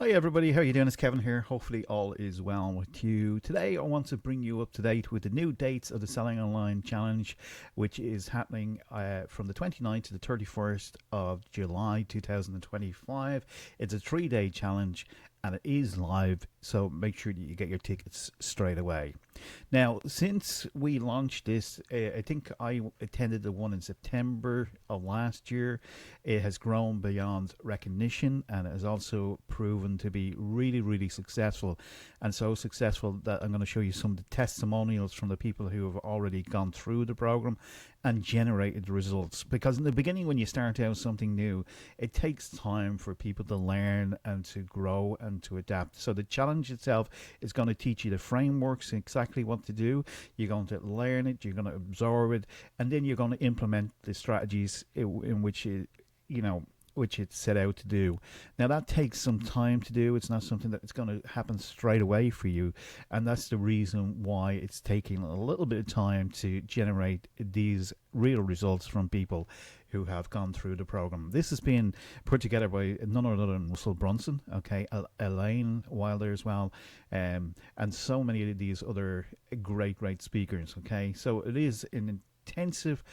Hi everybody, how are you doing? It's Kevin here. Hopefully all is well with you. Today I want to bring you up to date with the new dates of the Selling Online Challenge, which is happening from the 29th to the 31st of July 2025. It's a 3-day challenge and it is live, so make sure that you get your tickets straight away. Now, since we launched this, I think I attended the one in September of last year. It has grown beyond recognition and it has also proven to be really, really successful. And so successful that I'm going to show you some of the testimonials from the people who have already gone through the program and generated results. Because in the beginning, when you start out something new, it takes time for people to learn and to grow and to adapt. So the challenge itself is going to teach you the frameworks, exactly what to do. You're going to learn it, you're going to absorb it, and then you're going to implement the strategies in which which it's set out to do. Now that takes some time to do. It's not something that it's going to happen straight away for you, and that's the reason why it's taking a little bit of time to generate these real results from people who have gone through the program. This has been put together by none other than Russell Brunson, okay, Elaine Wilder as well, and so many of these other great speakers. Okay, so it is an intensive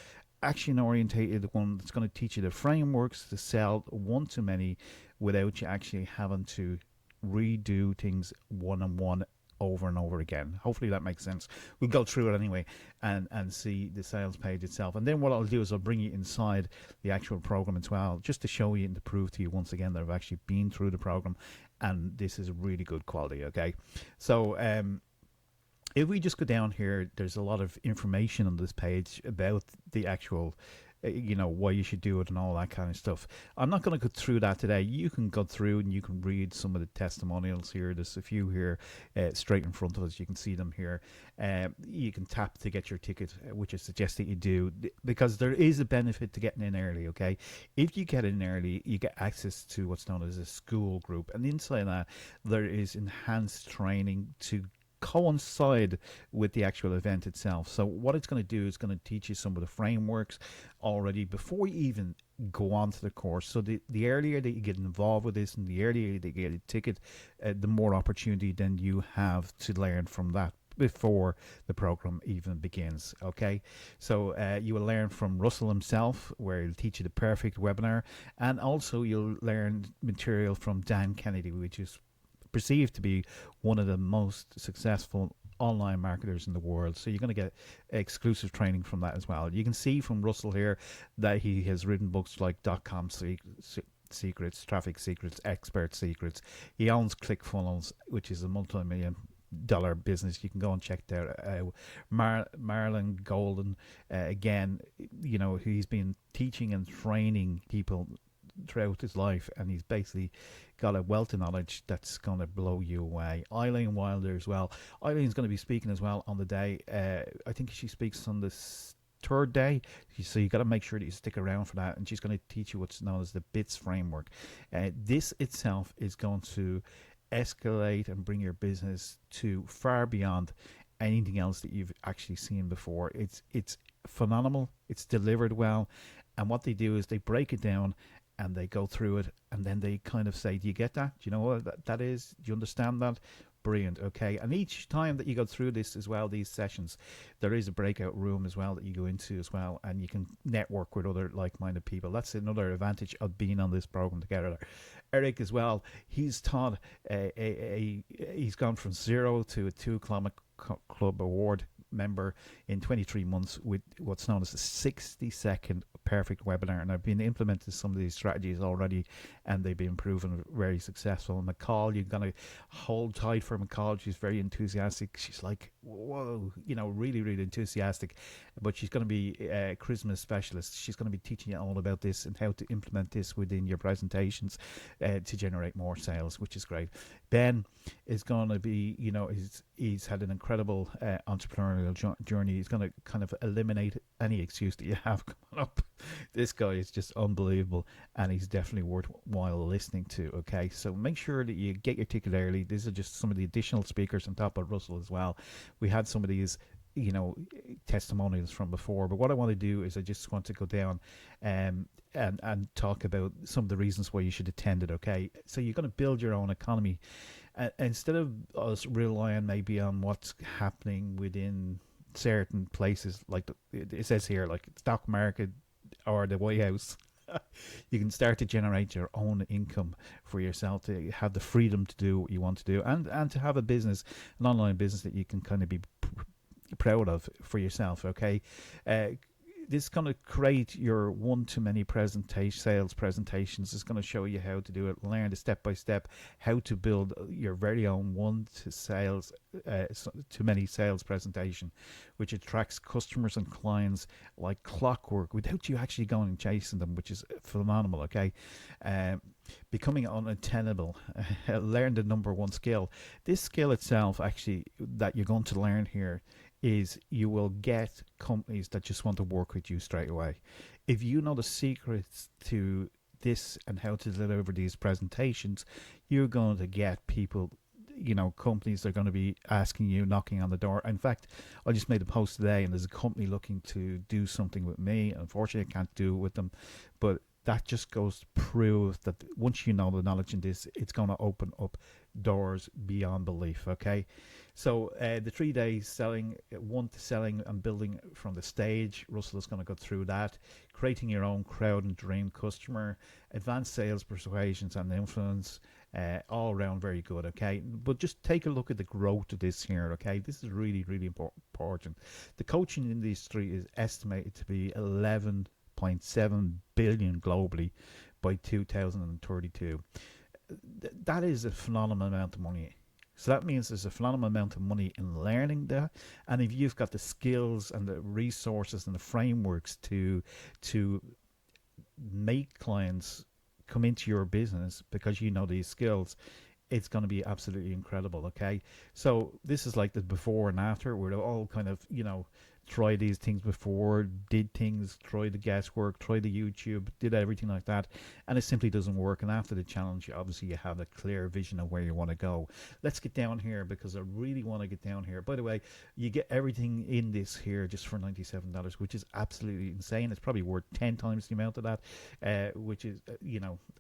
action orientated one that's going to teach you the frameworks to sell one to many without you actually having to redo things one on one over and over again. Hopefully that makes sense. We'll go through it anyway and see the sales page itself. And then what I'll do is I'll bring you inside the actual program as well, just to show you and to prove to you once again that I've actually been through the program and this is really good quality. Okay. So, if we just go down here, there's a lot of information on this page about the actual, why you should do it and all that kind of stuff. I'm not going to go through that today. You can go through and you can read some of the testimonials here. There's a few here straight in front of us. You can see them here. You can tap to get your ticket, which I suggest that you do, because there is a benefit to getting in early, okay? If you get in early, you get access to what's known as a school group. And inside that, there is enhanced training to coincide with the actual event itself. So what it's going to do is going to teach you some of the frameworks already before you even go on to the course. So the earlier that you get involved with this and the earlier that you get a ticket, the more opportunity then you have to learn from that before the program even begins. Okay, so you will learn from Russell himself, where he'll teach you the perfect webinar, and also you'll learn material from Dan Kennedy, which is perceived to be one of the most successful online marketers in the world. So you're going to get exclusive training from that as well. You can see from Russell here that he has written books like .com Secrets, Traffic Secrets, Expert Secrets. He owns ClickFunnels, which is a multi-million-dollar business. You can go and check that out. Marlon Golden, again, he's been teaching and training people throughout his life, and he's basically got a wealth of knowledge that's going to blow you away. Elaine Wilder as well. Eileen's going to be speaking as well on the day. I think she speaks on this third day, so you got to make sure that you stick around for that, and she's going to teach you what's known as the BITS framework. This itself is going to escalate and bring your business to far beyond anything else that you've actually seen before. It's phenomenal. It's delivered well, and what they do is they break it down and they go through it, and then they kind of say, do you get that? Do you know what that is? Do you understand that? Brilliant. Okay. And each time that you go through this as well, these sessions, there is a breakout room as well that you go into as well, and you can network with other like-minded people. That's another advantage of being on this program together. Eric as well, he's taught he's gone from 0 to a 2 Club Award member in 23 months with what's known as a 60-second perfect webinar, and I've been implementing some of these strategies already, and they've been proven very successful. And McCall, you're gonna hold tight for McCall. She's very enthusiastic. She's like, whoa, really enthusiastic, but she's going to be a charisma specialist. She's going to be teaching you all about this and how to implement this within your presentations to generate more sales, which is great. Ben is going to be, he's had an incredible entrepreneurial journey. He's going to kind of eliminate any excuse that you have coming up. This guy is just unbelievable, and he's definitely worthwhile listening to. Okay, so make sure that you get your ticket early. These are just some of the additional speakers on top of Russell as well. We had some of these testimonials from before, but what I want to do is I just want to go down and talk about some of the reasons why you should attend it. Okay, so you're going to build your own economy, instead of us relying maybe on what's happening within certain places, like it says here, like stock market or the White House. You can start to generate your own income for yourself, to have the freedom to do what you want to do, and to have a business, an online business that you can kind of be proud of for yourself. Okay, uh, this is going to create your one-to-many sales presentations. It's going to show you how to do it, learn the step-by-step how to build your very own one-to-many sales presentation, which attracts customers and clients like clockwork without you actually going and chasing them, which is phenomenal. Okay, becoming unattainable. Learn the number one skill. This skill itself, actually, that you're going to learn here, is you will get companies that just want to work with you straight away. If you know the secrets to this and how to deliver these presentations, you're going to get people, companies that are going to be asking you, knocking on the door. In fact, I just made a post today, and there's a company looking to do something with me. Unfortunately, I can't do it with them, but that just goes to prove that once you know the knowledge in this, it's going to open up doors beyond belief. Okay, so the 3 days selling, selling and building from the stage. Russell is going to go through that. Creating your own crowd and dream customer, advanced sales persuasions and influence, all around very good. Okay, but just take a look at the growth of this here. Okay, this is really, really important. The coaching industry is estimated to be 11.7 billion globally by 2032. That is a phenomenal amount of money. So that means there's a phenomenal amount of money in learning that, and if you've got the skills and the resources and the frameworks to make clients come into your business because you know these skills, it's going to be absolutely incredible. Okay, so this is like the before and after. We're all kind of try these things before, did things, try the guesswork, try the YouTube, did everything like that, and it simply doesn't work. And after the challenge, obviously you have a clear vision of where you want to go. Let's get down here, because I really want to get down here. By the way, you get everything in this here just for $97, which is absolutely insane. It's probably worth 10 times the amount of that, which is,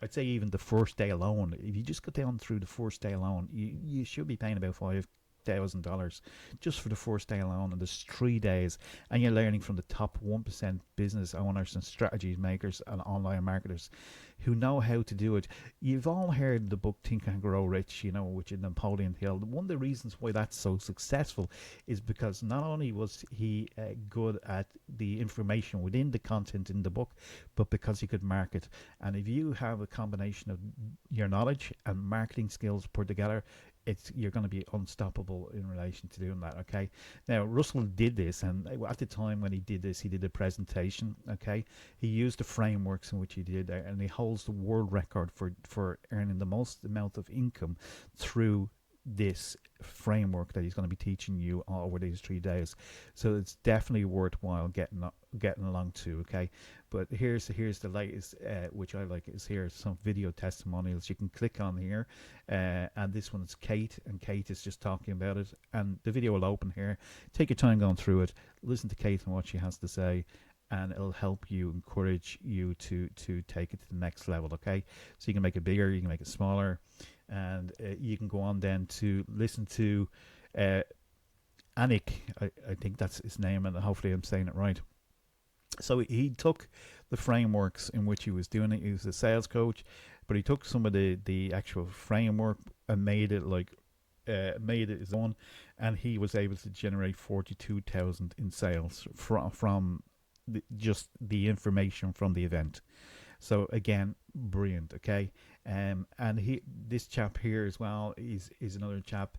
I'd say even the first day alone, if you just go down through the first day alone, you should be paying about $5,000 just for the first day alone, and there's 3 days, and you're learning from the top 1% business owners and strategy makers and online marketers who know how to do it. You've all heard the book Think and Grow Rich, which is Napoleon Hill. One of the reasons why that's so successful is because not only was he good at the information within the content in the book, but because he could market. And if you have a combination of your knowledge and marketing skills put together, you're going to be unstoppable in relation to doing that. Okay, now Russell did this, and at the time when he did this, he did a presentation. Okay, he used the frameworks in which he did there, and he holds the world record for earning the most amount of income through this framework that he's going to be teaching you over these 3 days. So it's definitely worthwhile getting along to. Okay, but here's the latest, which I like, is here some video testimonials. You can click on here, and this one is Kate, and Kate is just talking about it, and the video will open here. Take your time going through it, listen to Kate and what she has to say, and it'll help you, encourage you to take it to the next level. Okay, so you can make it bigger, you can make it smaller, and you can go on then to listen to Anik, I think that's his name, and hopefully I'm saying it right. So he took the frameworks in which he was doing it. He was a sales coach, but he took some of the actual framework and made it his own, and he was able to generate 42,000 in sales from just the information from the event. So again, brilliant. Okay, and this chap here as well is another chap.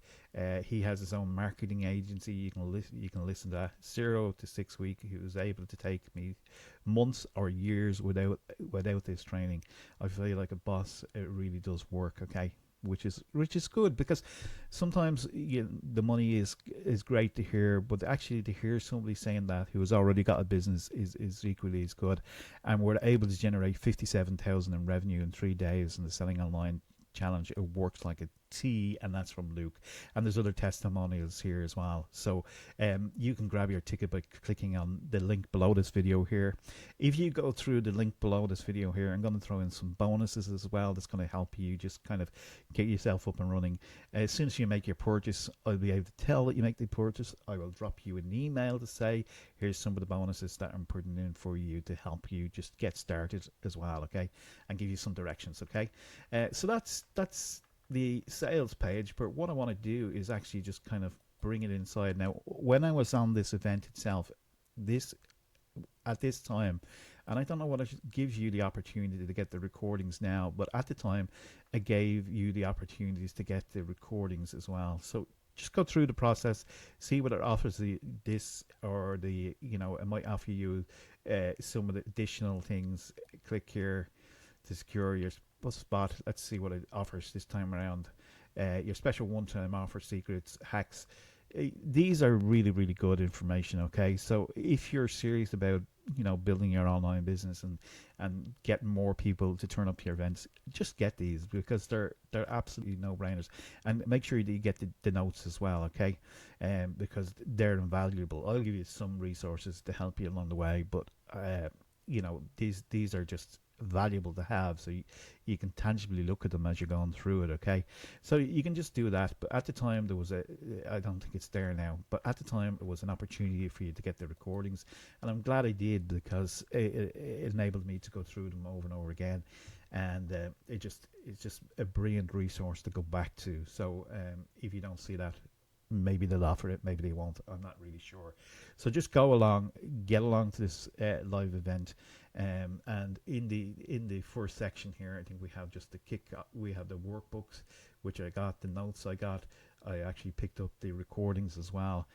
He has his own marketing agency. You can listen to that. 0 to 6 weeks. He was able to take me months or years without this training. I feel like a boss. It really does work. Okay, which is good, because sometimes the money is great to hear, but actually to hear somebody saying that who has already got a business is equally as good. And we're able to generate 57,000 in revenue in 3 days in the Selling Online Challenge. It works like a T, and that's from Luke. And there's other testimonials here as well. So you can grab your ticket by clicking on the link below this video here. If you go through the link below this video here, I'm going to throw in some bonuses as well that's going to help you just kind of get yourself up and running. As soon as you make your purchase, I'll be able to tell that you make the purchase. I will drop you an email to say, here's some of the bonuses that I'm putting in for you to help you just get started as well, okay, and give you some directions, okay. So that's the sales page, but what I want to do is actually just kind of bring it inside. Now, when I was on this event itself, at this time, and I don't know what it gives you the opportunity to get the recordings now, but at the time it gave you the opportunities to get the recordings as well. So just go through the process, see whether it offers this or the, you know, it might offer you some of the additional things. Click here to secure your spot. Let's see what it offers this time around. Your special one-time offer, secrets, hacks. These are really, really good information, okay? So if you're serious about, you know, building your online business and getting more people to turn up to your events, just get these, because they're absolutely no-brainers. And make sure that you get the notes as well, okay? Because they're invaluable. I'll give you some resources to help you along the way, but you know, these are just valuable to have, so you can tangibly look at them as you're going through it, okay? So you can just do that. But at the time there was I don't think it's there now, but at the time it was an opportunity for you to get the recordings, and I'm glad I did, because it enabled me to go through them over and over again, and it's just a brilliant resource to go back to. So if you don't see that, maybe they'll offer it, maybe they won't, I'm not really sure. So just go along, get along to this live event, and in the first section here, I think we have just the we have the workbooks, which I got, the notes I got. I actually picked up the recordings as well.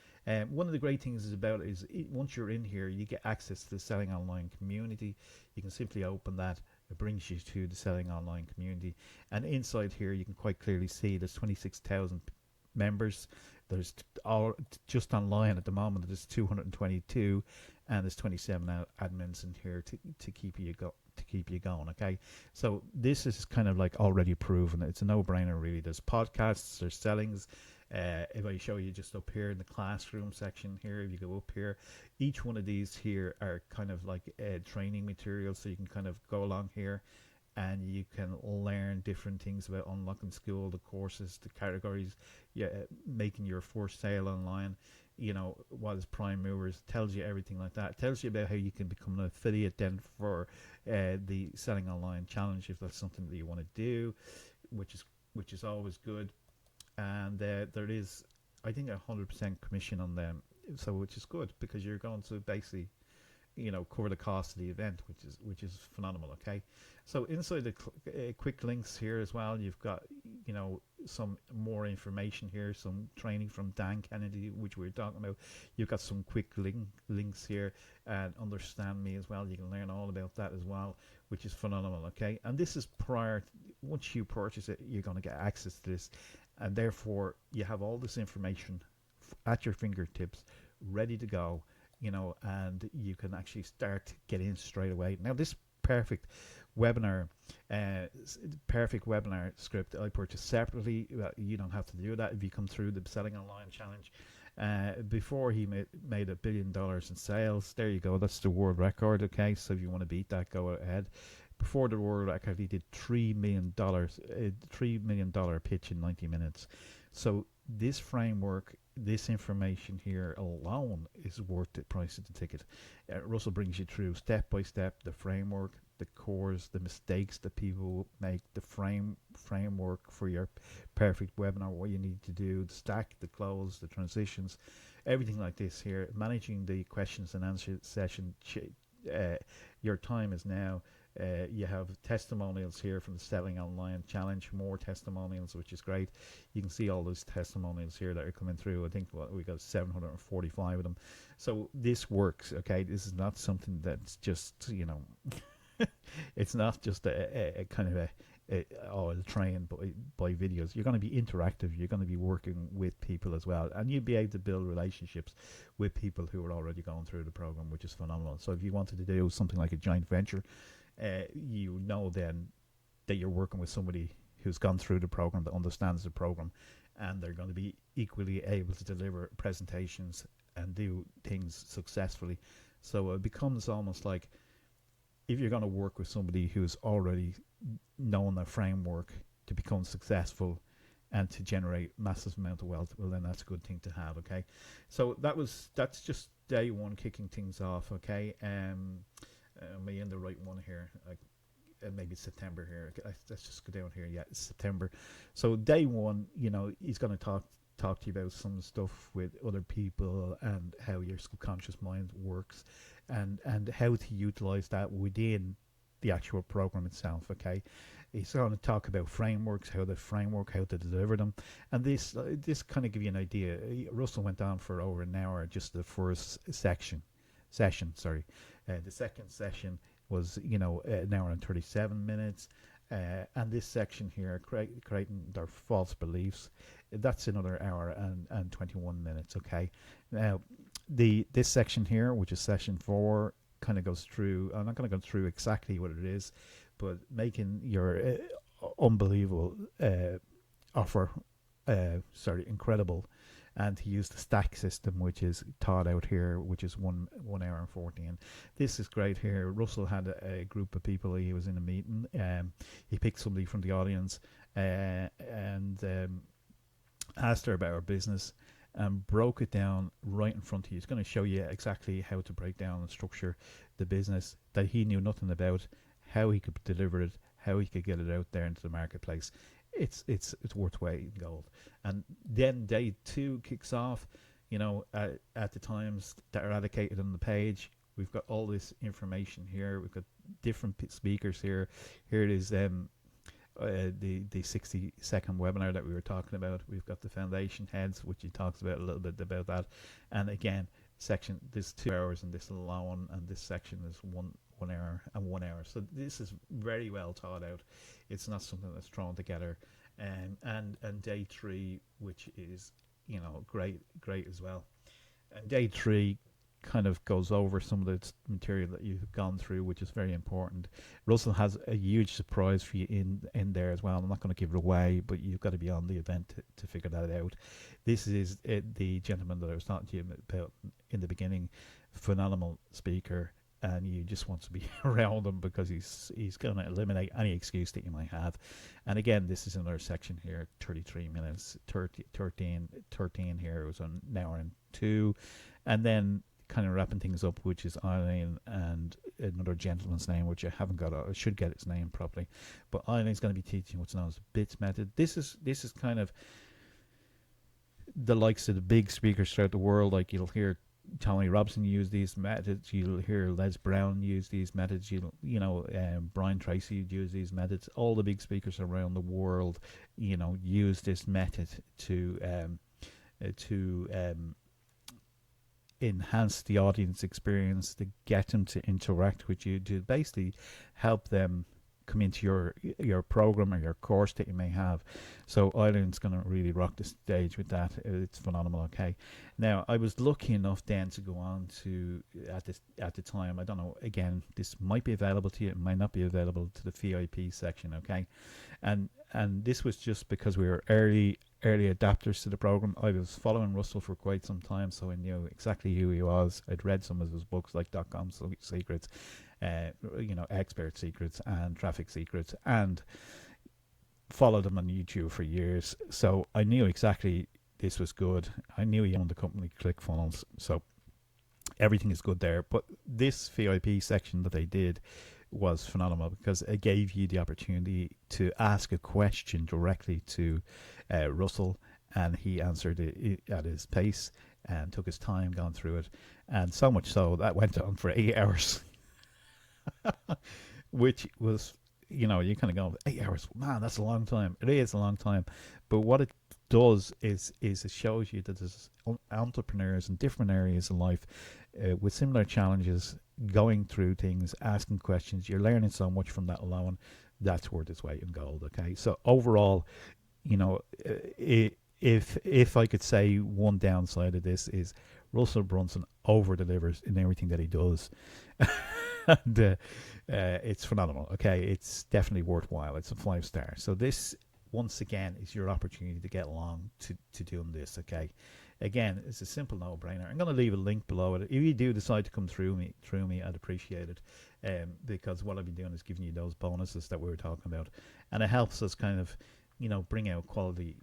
One of the great things about it is once you're in here, you get access to the Selling Online community. You can simply open that. It brings you to the Selling Online community, and inside here you can quite clearly see there's 26,000 members. There's all just online at the moment. There's 222, and there's 27 admins in here to keep you going. Okay, so this is kind of like already proven. It's a no-brainer, really. There's podcasts, there's sellings. If I show you just up here in the classroom section here, if you go up here, each one of these here are kind of like training materials, so you can kind of go along here and you can learn different things about unlocking school, the courses, the categories, making your first sale online, you know, what is prime movers, tells you everything like that. It tells you about how you can become an affiliate then for the Selling Online Challenge, if that's something that you want to do, which is always good. And there is, I think, 100% commission on them, so which is good, because you're going to basically, you know, cover the cost of the event, which is phenomenal. Okay, so inside the quick links here as well, you've got, you know, some more information here, some training from Dan Kennedy, which we were talking about. You've got some quick links here, and Understand Me as well. You can learn all about that as well, which is phenomenal. Okay, and this is prior once you purchase it, you're going to get access to this, and therefore you have all this information at your fingertips, ready to go, you know, and you can actually start getting in straight away. Now, this perfect webinar script I purchased separately. You don't have to do that if you come through the Selling Online Challenge. Before he made $1 billion in sales. There you go. That's the world record. Okay, so if you want to beat that, go ahead. Before the world record, he did $3 million pitch in 90 minutes. So this framework, this information here alone is worth the price of the ticket. Russell brings you through step by step the framework, the cores, the mistakes that people make, the framework for your perfect webinar, what you need to do, the stack, the close, the transitions, everything like this here. Managing the questions and answer session. Your time is now. You have testimonials here from the Selling Online Challenge, more testimonials, which is great. You can see all those testimonials here that are coming through. I think we got 745 of them. So this works, okay? This is not something that's just, you know, it's not just a kind of I'll train by videos. You're going to be interactive. You're going to be working with people as well, and you'll be able to build relationships with people who are already going through the program, which is phenomenal. So if you wanted to do something like a joint venture, you know then that you're working with somebody who's gone through the program, that understands the program, and they're going to be equally able to deliver presentations and do things successfully. So it becomes almost like, if you're going to work with somebody who's already known a framework to become successful and to generate massive amount of wealth, well, then that's a good thing to have. Okay, so that's just day one, kicking things off. Okay, am I in the right one here? Maybe it's September here. Let's just go down here. Yeah, it's September. So day one, he's going to talk to you about some stuff with other people and how your subconscious mind works, and how to utilize that within the actual program itself. Okay, he's going to talk about frameworks, how to deliver them, and this kind of give you an idea. Russell went on for over an hour, just the first session. Sorry, the second session was an hour and 37 minutes. And this section here, creating their false beliefs, that's another hour and 21 minutes. Okay, now this section here, which is session 4, kind of goes through. I'm not going to go through exactly what it is, but making your unbelievable offer, incredible, and to use the stack system, which is taught out here, which is 1 hour and 14. This is great here. Russell had a group of people. He was in a meeting. He picked somebody from the audience and asked her about her business and broke it down right in front of you. He's going to show you exactly how to break down and structure the business that he knew nothing about, how he could deliver it, how he could get it out there into the marketplace. It's worth weight in gold. And then day 2 kicks off. At the times that are allocated on the page, we've got all this information here. We've got different speakers here. Here it is, the 60-second webinar that we were talking about. We've got the foundation heads, which he talks about a little bit about that. And again, there's 2 hours in this alone, and this section is 1 hour and 1 hour. So this is very well thought out. It's not something that's thrown together. And day 3, which is great as well. And day 3 kind of goes over some of the material that you've gone through, which is very important. Russell has a huge surprise for you in there as well. I'm not going to give it away, but you've got to be on the event to figure that out. This is the gentleman that I was talking to you about in the beginning, phenomenal speaker, and you just want to be around him because he's going to eliminate any excuse that you might have. And again, this is another section here, 33 minutes, 13 here. It was an hour and 2. And then kind of wrapping things up, which is Elaine and another gentleman's name, which I haven't got. I should get his name properly. But Elaine's going to be teaching what's known as the BITS method. This is kind of the likes of the big speakers throughout the world. Like, you'll hear Tony Robson use these methods. You'll hear Les Brown use these methods. Brian Tracy use these methods. All the big speakers around the world, use this method to enhance the audience experience, to get them to interact with you, to basically help them come into your program or your course that you may have. So Eileen's going to really rock the stage with that. It's phenomenal. Okay, now I was lucky enough then to go on to at the time, I don't know, again, this might be available to you, it might not be available to the VIP section. Okay, and this was just because we were early adapters to the program. I was following Russell for quite some time, so I knew exactly who he was. I'd read some of his books, like .com Secrets, Expert Secrets and Traffic Secrets, and followed him on YouTube for years. So I knew exactly this was good. I knew he owned the company ClickFunnels, so everything is good there. But this VIP section that they did was phenomenal because it gave you the opportunity to ask a question directly to Russell, and he answered it at his pace and took his time going through it, and so much so that went on for 8 hours. Which was, you kind of go, 8 hours, man, that's a long time. It is a long time, but what it does is it shows you that there's entrepreneurs in different areas of life with similar challenges, going through things, asking questions. You're learning so much from that alone. That's worth its weight in gold. Okay, so overall, if I could say one downside of this is Russell Brunson over-delivers in everything that he does. And it's phenomenal. Okay, it's definitely worthwhile. It's a 5-star. So this once again, is your opportunity to get along to doing this, okay? Again, it's a simple no-brainer. I'm going to leave a link below it. If you do decide to come through me, I'd appreciate it, because what I'll be doing is giving you those bonuses that we were talking about, and it helps us kind of, bring out quality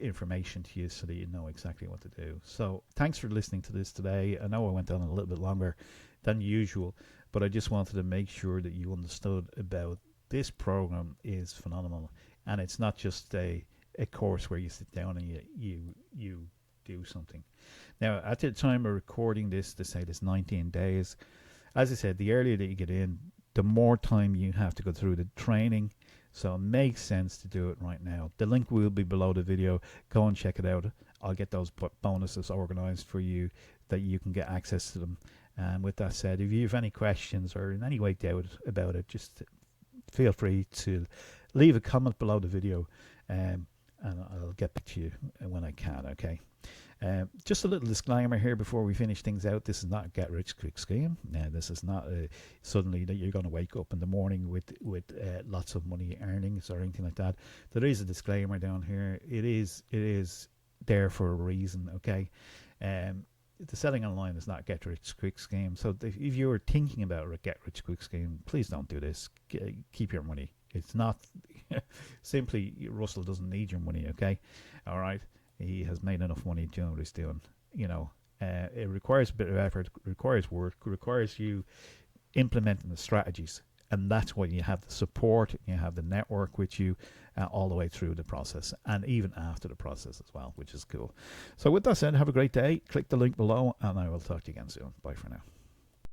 information to you so that you know exactly what to do. So thanks for listening to this today. I know I went on a little bit longer than usual, but I just wanted to make sure that you understood about this program is phenomenal, and it's not just a course where you sit down and you do something. Now, at the time of recording this, to say this 19 days, as I said, the earlier that you get in, the more time you have to go through the training. So it makes sense to do it right now. The link will be below the video. Go and check it out. I'll get those bonuses organized for you that you can get access to them. And with that said, if you have any questions or in any way doubt about it, just feel free to leave a comment below the video, and I'll get back to you when I can, okay? Just a little disclaimer here before we finish things out. This is not a get-rich-quick scheme. This is not suddenly that you're going to wake up in the morning with lots of money earnings or anything like that. There is a disclaimer down here. It is there for a reason, okay? The selling online is not a get-rich-quick scheme. So if you're thinking about a get-rich-quick scheme, please don't do this. Keep your money. It's not simply Russell doesn't need your money, okay? All right? He has made enough money doing what he's doing. It requires a bit of effort, requires work, requires you implementing the strategies. And that's why you have the support, you have the network with you all the way through the process, and even after the process as well, which is cool. So with that said, have a great day. Click the link below, and I will talk to you again soon. Bye for now.